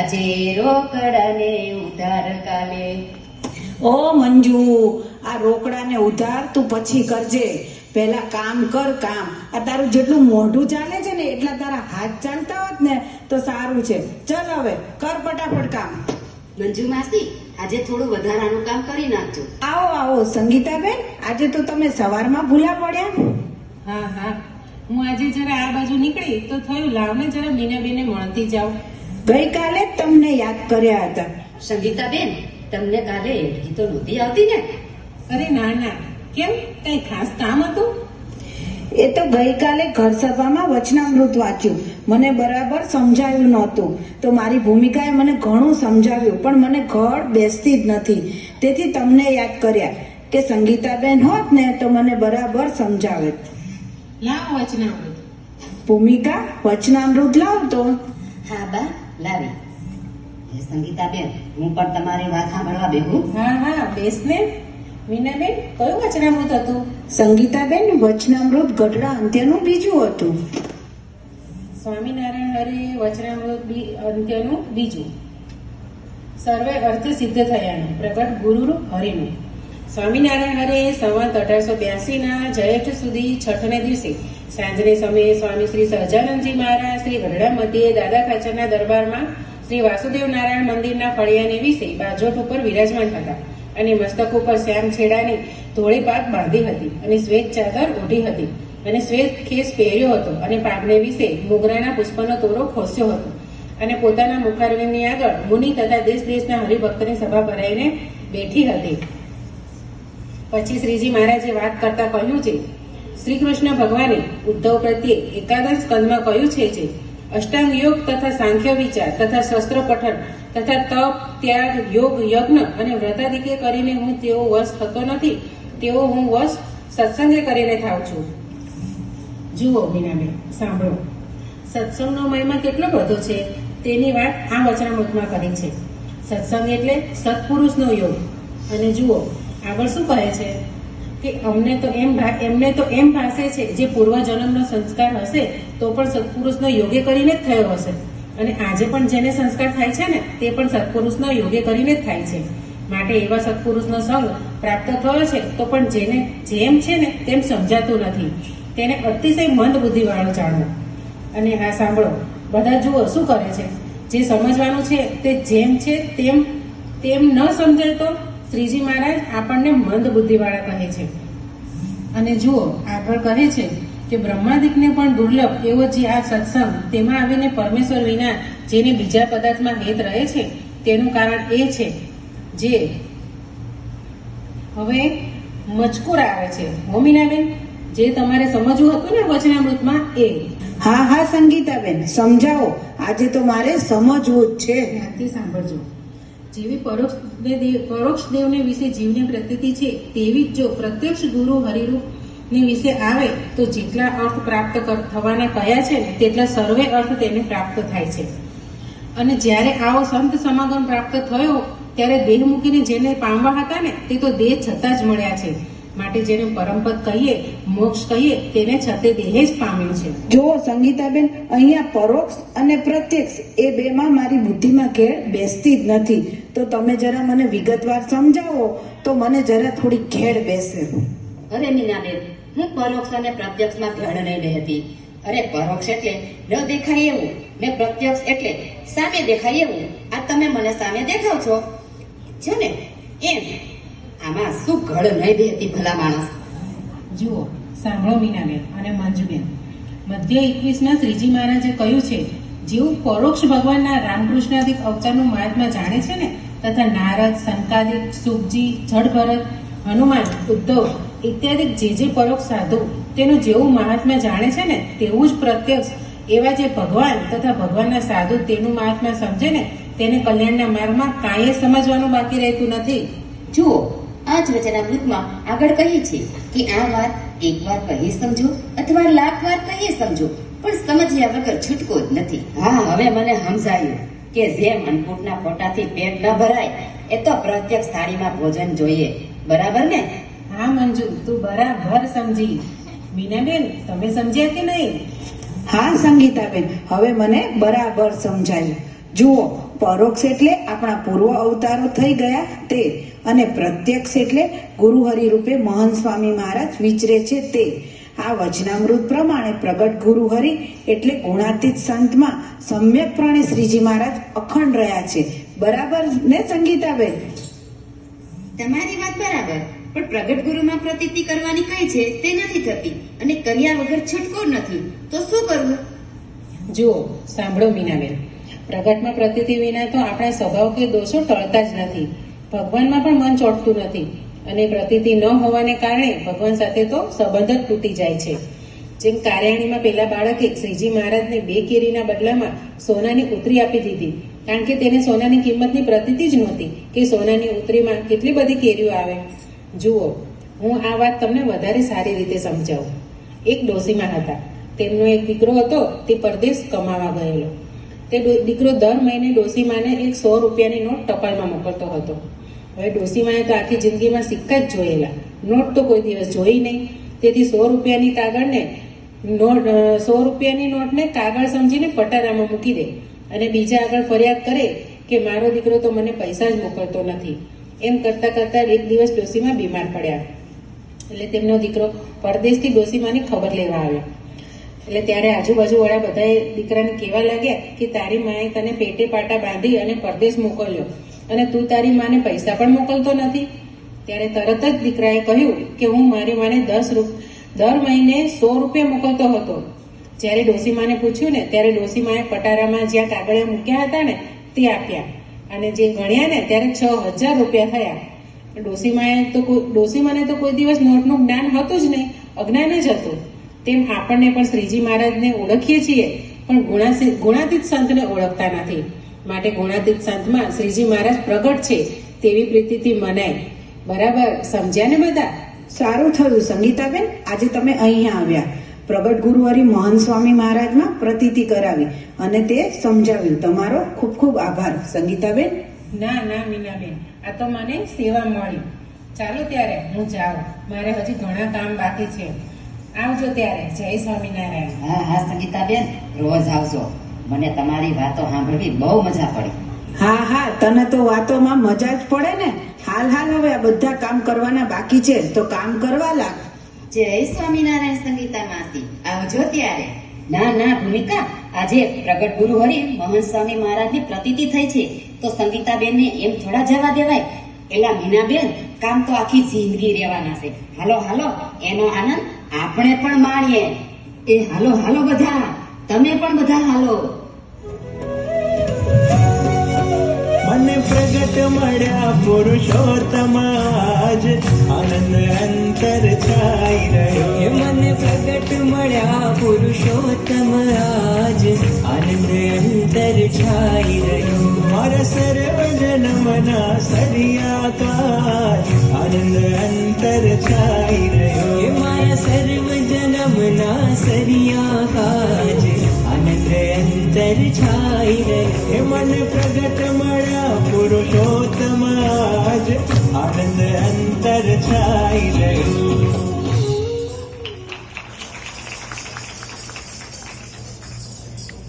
આજે રોકડાને ઉધાર કાલે. ઓ મંજુ, આ રોકડાને ઉધાર તું પછી કરજે, પહેલા કામ કર. કામ આ તારું જેટલું મોઢું ચાલે છે ને એટલા તારા હાથ ચાલતા હોત ને તો સારું છે. ચલ હવે કર ફટાફટ કામ. મંજુ માસી, આજે થોડું વધારાનું કામ કરી નાખજો. આવો આવો સંગીતાબેન, આજે તો તમે સવારમાં ભૂલા પડ્યા. હા હા, હું આજે જરા આ બાજુ નીકળી તો થયું લાવને જરા મીનાબેને મળતી જાઉં. ગઈકાલે જ તમને યાદ કર્યા હતા. સંગીતાબેન, તમને કાલે ગીતો નહોતી આવતી ને? અરે ના ના, કેમ કઈ ખાસ કામ હતું? એ તો ગઈકાલે ઘર સભામાં વચનામૃત વાંચ્યું, મને બરાબર સમજાયું નહોતું, તો મારી ભૂમિકાએ મને ઘણું સમજાવ્યું, પણ મને ઘર બેસતી જ નથી. તેથી તમને યાદ કર્યા કે સંગીતાબેન હોત ને તો મને બરાબર સમજાવે. લાવ વચનામૃત. ભૂમિકા, વચનામૃત લાવ તો. હા બા, લાવી. હે સંગીતાબેન, હું પણ તમારી વાત સાંભળવા બેહું? હા હા, બેસ ને. મીનાબેન, કયું વચનામૃત હતું? સંગીતાબેન, વચનામૃત ગઢડા અંત્યનું બીજું હતું. સ્વામિનારાયણ હરે વચનામૃત અંત્યનું બીજું. સર્વે અર્થ સિદ્ધ થયાનું પ્રગટ ગુરુરૂપ હરિનું. સ્વામિનારાયણ હરે સંવત 1882 ના જયેઠ સુધી છઠને દિવસે સાંજને સમયે સ્વામી શ્રી સહજાનંદજી મહારાજ શ્રી ગઢડા મધ્યે દાદા ખાચરના દરબારમાં શ્રી વાસુદેવ નારાયણ મંદિરના ફળિયાને વિશે બાજોટ ઉપર વિરાજમાન હતા અને મસ્તક ઉપર શ્યામ છેડાની ધોળી પાગ બાંધી હતી અને શ્વેત ચાદર ઓઢી હતી અને શ્વેત ખેસ પહેર્યો હતો અને પાગને વિશે મોગરાના પુષ્પનો તોરો ખોસ્યો હતો અને પોતાના મુખારવિંદની આગળ મુનિ તથા દેશ દેશના હરિભક્તની સભા ભરાઈને બેઠી હતી. પછી શ્રીજી મહારાજે વાત કરતા કહ્યું છે, શ્રી કૃષ્ણ ભગવાને ઉદ્ધવ પ્રત્યે એકાદશ સ્કંદમાં કહ્યું છે જે અષ્ટાંગ યોગ તથા સાંખ્ય વિચાર તથા શસ્ત્ર પઠન તથા તપ ત્યાગ યોગ યજ્ઞ અને વ્રતાદિકે કરીને હું તેવો વશ થતો નથી, તેવો હું વશ સત્સંગે કરીને થાવ છું. જુઓ મીનાબેન, સાંભળો, સત્સંગનો મહિમા કેટલો બધો છે તેની વાત આ વચનામૃતમાં કરી છે. સત્સંગ એટલે સત્પુરુષનો યોગ. અને જુઓ આગળ શું કહે છે કે એમને તો એમ ભાસે છે જે પૂર્વજન્મનો સંસ્કાર હશે તો પણ સત્પુરુષનો યોગે કરીને જ થયો હશે, અને આજે પણ જેને સંસ્કાર થાય છે ને તે પણ સત્પુરુષનો યોગે કરીને જ થાય છે. માટે એવા સત્પુરુષનો સંગ પ્રાપ્ત થયો છે તો પણ જેને જેમ છે ને તેમ સમજાતું નથી, તેને અતિશય મંદ બુદ્ધિવાળો જાણવો. અને આ સાંભળો, બધા જુઓ શું કરે છે, જે સમજવાનું છે તે જેમ છે તેમ ન સમજાય તો શ્રીજી મહારાજ આપણને મંદ બુદ્ધિવાળા કહે છે. અને જુઓ આગળ કહે છે કે બ્રહ્માદિકને પણ દુર્લભ એવો જે આ સત્સંગ, તેમાં આવીને પરમેશ્વર વિના જેને બીજા પદાર્થમાં હેત રહે છે તેનું કારણ એ છે જે હવે મજકૂર આવે છે. હોમીનાબેન, જે તમારે સમજવું હતું ને વચનામૃતમાં એ. હા હા સંગીતાબેન, સમજાવો, આજે તો મારે સમજવું જ છે. ધ્યાનથી સાંભળજો. જેવી પરોક્ષ દેવને વિશે જીવની પ્રતીતિ છે તેવી જ જો પ્રત્યક્ષ ગુરુ હરિરૂપની વિશે આવે તો જેટલા અર્થ પ્રાપ્ત થવાના કયા છે ને તેટલા સર્વે અર્થ તેને પ્રાપ્ત થાય છે. અને જ્યારે આવો સંત સમાગમ પ્રાપ્ત થયો ત્યારે દેહ મૂકીને જેને પામવા હતા ને તે તો દેહ છતાં જ મળ્યા છે. માટે જેને પરમપદ કહીએ, મોક્ષ કહીએ, તેને છતે દેહ જ પામ્યો છે. જો સંગીતાબેન, અહીંયા પરોક્ષ અને પ્રત્યક્ષ એ બેમાં મારી બુદ્ધિમાં ઘેર બેસતી જ નથી, તો તમે જરા મને વિગતવાર સમજાવો તો મને જરા થોડી ઘેર બેસે. અરે મીનાબેન, હું પરોક્ષ અને પ્રત્યક્ષમાં ભેળ નહીં બેહતી. અરે પરોક્ષ એટલે ન દેખાય એવું ને પ્રત્યક્ષ એટલે સામે દેખાય એવું. આ તમે મને સામે દેખાવ છો ને એમ. આમાં શું ઘડ નહીં બેહતી ભલા માણસ. જુઓ સાંભળો મીનાબેન અને મંજુબેન, મધ્ય 21માં શ્રીજી મહારાજે કહ્યું છે, જેવું પરોક્ષ ભગવાનના રામકૃષ્ણાદિક અવતારનું મહાત્મા જાણે છે ને તથા નારદ, સંકાદિક, સુખજી, જડભરત, હનુમાન, ઉદ્ધવ ઇત્યાદિ જે પરોક્ષ સાધુ તેનું જેવું મહાત્મા જાણે છે ને તેવું જ પ્રત્યક્ષ એવા જે ભગવાન તથા ભગવાનના સાધુ તેનું મહાત્મા સમજે ને તેને કલ્યાણના માર્ગમાં કાંઈ સમજવાનું બાકી રહેતું નથી. જુઓ, આ જ વચનામૃતમાં આગળ કહી છે કે આ વાત એક વાર કહી સમજો અથવા લાખ વાર કહીએ સમજો, પણ સમજ્યા વગર છૂટકો જ નથી. હા, હવે મને સમજાયું કે જેમ અન્નકૂટના ફોટાથી પેટ ન ભરાય એ તો પ્રત્યક્ષ થાળીમાં ભોજન જોઈએ. બરાબર ને? હા મંજુ, તું બરાબર સમજી. મીનાબેન, તમે સમજ્યા કે નહીં? હા સંગીતાબેન, હવે મને બરાબર સમજાયું. જુઓ, પરોક્ષ એટલે આપણા પૂર્વ અવતારો થઈ ગયા તે, અને પ્રત્યક્ષ એટલે ગુરુહરિ રૂપે મહંત સ્વામી મહારાજ વિચરે છે તે. આ વચનામૃત પ્રમાણે પ્રગટ ગુરુહરિ એટલે ગુણાતીત સંતમાં સમ્યકપણે શ્રીજી મહારાજ અખંડ રહ્યા છે. બરાબર ને સંગીતાબેન? તમારી વાત બરાબર, પણ પ્રગટ ગુરુમાં પ્રતીતિ કરવાની કઈ છે તે નથી થતી, અને કર્યા વગર છૂટકો નથી, તો શું કરવું? જુઓ, સાંભળો મીનાબેન, પ્રગટમાં પ્રતીતિ વિના તો આપણા સ્વભાવ કે દોષો ટળતા જ નથી. ભગવાનમાં પણ મન ચોંટતું નથી, અને પ્રતીતિ ન હોવાને કારણે ભગવાન સાથે તો સંબંધ જ તૂટી જાય છે. જેમ કાર્યાણીમાં પેલા બાળકે શ્રીજી મહારાજને 2 કેરીના બદલામાં સોનાની ઉતરી આપી દીધી, કારણ કે તેને સોનાની કિંમતની પ્રતીતિ જ નહોતી કે સોનાની ઉતરીમાં કેટલી બધી કેરીઓ આવે. જુઓ, હું આ વાત તમને વધારે સારી રીતે સમજાવું. એક ડોશીમા હતા, તેમનો એક દીકરો હતો, તે પરદેશ કમાવા ગયેલો. તે દીકરો દર મહિને ડોશીમાને એક 100 રૂપિયાની નોટ ટપાલમાં મોકલતો હતો. હવે ડોશીમાએ તો આખી જિંદગીમાં સિક્કા જ જોયેલા, નોટ તો કોઈ દિવસ જોઈ નહીં. તેથી 100 રૂપિયાની કાગળને 100 રૂપિયાની નોટને કાગળ સમજીને પટારામાં મૂકી દે, અને બીજા આગળ ફરિયાદ કરે કે મારો દીકરો તો મને પૈસા જ મોકલતો નથી. એમ કરતા કરતા એક દિવસ ડોશીમા બીમાર પડ્યા. એટલે તેમનો દીકરો પરદેશથી ડોશીમાની ખબર લેવા આવ્યો. એટલે ત્યારે આજુબાજુવાળા બધાએ દીકરાને કહેવા લાગ્યા કે તારી માએ તને પેટે પાટા બાંધી અને પરદેશ મોકલ્યો, અને તું તારી માને પૈસા પણ મોકલતો નથી. ત્યારે તરત જ દીકરાએ કહ્યું કે હું મારી માને દર મહિને 100 રૂપિયા મોકલતો હતો. જ્યારે ડોશીમાને પૂછ્યું ને, ત્યારે ડોશીમાએ પટારામાં જ્યાં કાગળે મૂક્યા હતા ને તે આપ્યા, અને જે ગણ્યા ને ત્યારે 6000 રૂપિયા થયા. ડોશીમાને તો કોઈ દિવસ નોટનું જ્ઞાન હતું જ નહીં, અજ્ઞાન જ હતું. તેમ આપણને પણ શ્રીજી મહારાજને ઓળખીએ છીએ, પણ ગુણાતીત સંતને ઓળખતા નથી. માટે ગુણાતીત સંતમાં શ્રીજી મહારાજ પ્રગટ છે તેવી પ્રતીતિ મનાય. બરાબર સમજ્યા ને બધા? સારું થયું સંગીતાબેન, આજે તમે અહીંયા આવ્યા. પ્રગટ ગુરુહરિ મહંત સ્વામી મહારાજમાં પ્રતીતિ કરાવી અને તે સમજાવ્યું. તમારો ખૂબ ખૂબ આભાર સંગીતાબેન. ના ના મીનાબેન, આ તો મને સેવા મળી. ચાલો ત્યારે હું જાઉં, મારે હજી ઘણા કામ બાકી છે. આવજો ત્યારે. જય સ્વામિનારાયણ. હા હા સંગીતાબેન, રોજ આવજો. મને તમારી વાતો સાંભળવી બહુ મજા પડી. હા હા, તને તો વાતોમાં મજા જ પડે ને. હાલ હવે આ બધા કામ કરવાના બાકી છે, તો કામ કરવા લાગ. જય સ્વામિનારાયણ સંગીતા માસી, આવજો ત્યારે. ના ના ભૂમિકા, આજે પ્રગટ ગુરુહરિ મહંત સ્વામી મહારાજની પ્રતીતિ થઈ છે, તો સંગીતાબેનને એમ થોડા જવા દેવાય. એલા મીનાબેન, કામ તો આખી જિંદગી રહેવાના છે. હાલો હાલો, એનો આનંદ આપણે પણ માણીએ. એ હાલો હાલો બધા, તમે પણ બધા હાલો. મને પ્રગટ મળ્યા પુરુષોત્તમ, આજ આનંદ અંતર છાઈ રહ્યો. મને પ્રગટ મળ્યા પુરુષોત્તમ, આજ આનંદ અંતર છાઈ રહ્યો. મારા સર્વ જન્મના સરિયાકાર આનંદ અંતર છાઈ રહ્યો. મારા સર્વ જન્મના સરિયા કાજ આનંદ અંતર છાઈ રહ્યો. મને પ્રગટ મળ્યા પુરુષોત્તમ, આજ આનંદ અંતર છાઈ રહ્યો.